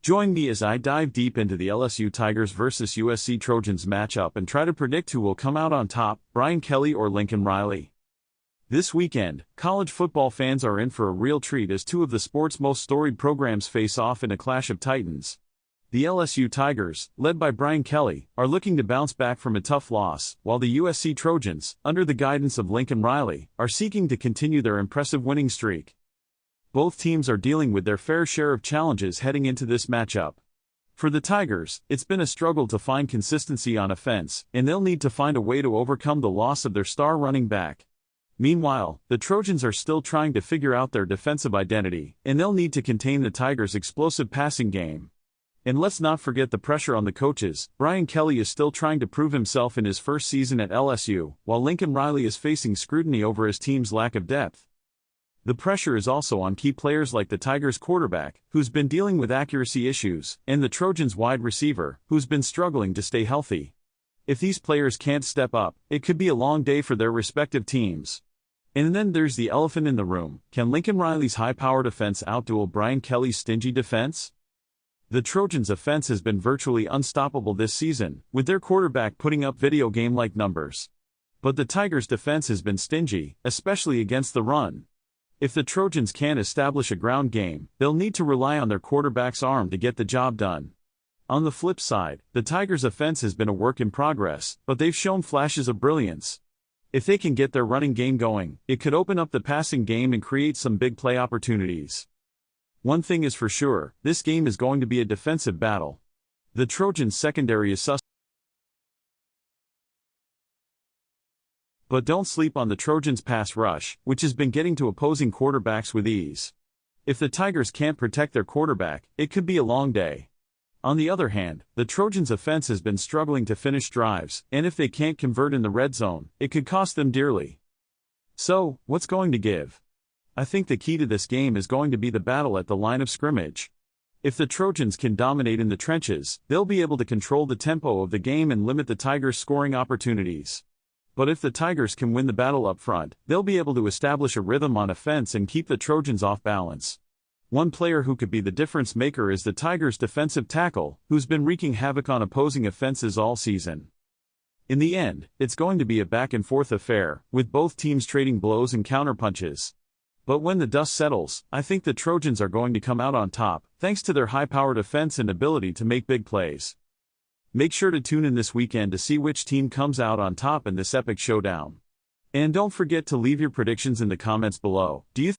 Join me as I dive deep into the LSU Tigers vs USC Trojans matchup and try to predict who will come out on top, Brian Kelly or Lincoln Riley. This weekend, college football fans are in for a real treat as two of the sport's most storied programs face off in a clash of titans. The LSU Tigers, led by Brian Kelly, are looking to bounce back from a tough loss, while the USC Trojans, under the guidance of Lincoln Riley, are seeking to continue their impressive winning streak. Both teams are dealing with their fair share of challenges heading into this matchup. For the Tigers, it's been a struggle to find consistency on offense, and they'll need to find a way to overcome the loss of their star running back. Meanwhile, the Trojans are still trying to figure out their defensive identity, and they'll need to contain the Tigers' explosive passing game. And let's not forget the pressure on the coaches. Brian Kelly is still trying to prove himself in his first season at LSU, while Lincoln Riley is facing scrutiny over his team's lack of depth. The pressure is also on key players like the Tigers quarterback, who's been dealing with accuracy issues, and the Trojans wide receiver, who's been struggling to stay healthy. If these players can't step up, it could be a long day for their respective teams. And then there's the elephant in the room. Can Lincoln Riley's high-powered offense outduel Brian Kelly's stingy defense? The Trojans' offense has been virtually unstoppable this season, with their quarterback putting up video game-like numbers. But the Tigers' defense has been stingy, especially against the run. If the Trojans can't establish a ground game, they'll need to rely on their quarterback's arm to get the job done. On the flip side, the Tigers' offense has been a work in progress, but they've shown flashes of brilliance. If they can get their running game going, it could open up the passing game and create some big play opportunities. One thing is for sure, this game is going to be a defensive battle. The Trojans' secondary is suspect. But don't sleep on the Trojans' pass rush, which has been getting to opposing quarterbacks with ease. If the Tigers can't protect their quarterback, it could be a long day. On the other hand, the Trojans' offense has been struggling to finish drives, and if they can't convert in the red zone, it could cost them dearly. So, what's going to give? I think the key to this game is going to be the battle at the line of scrimmage. If the Trojans can dominate in the trenches, they'll be able to control the tempo of the game and limit the Tigers' scoring opportunities. But if the Tigers can win the battle up front, they'll be able to establish a rhythm on offense and keep the Trojans off balance. One player who could be the difference maker is the Tigers' defensive tackle, who's been wreaking havoc on opposing offenses all season. In the end, it's going to be a back-and-forth affair, with both teams trading blows and counterpunches. But when the dust settles, I think the Trojans are going to come out on top, thanks to their high-powered offense and ability to make big plays. Make sure to tune in this weekend to see which team comes out on top in this epic showdown. And don't forget to leave your predictions in the comments below. Do you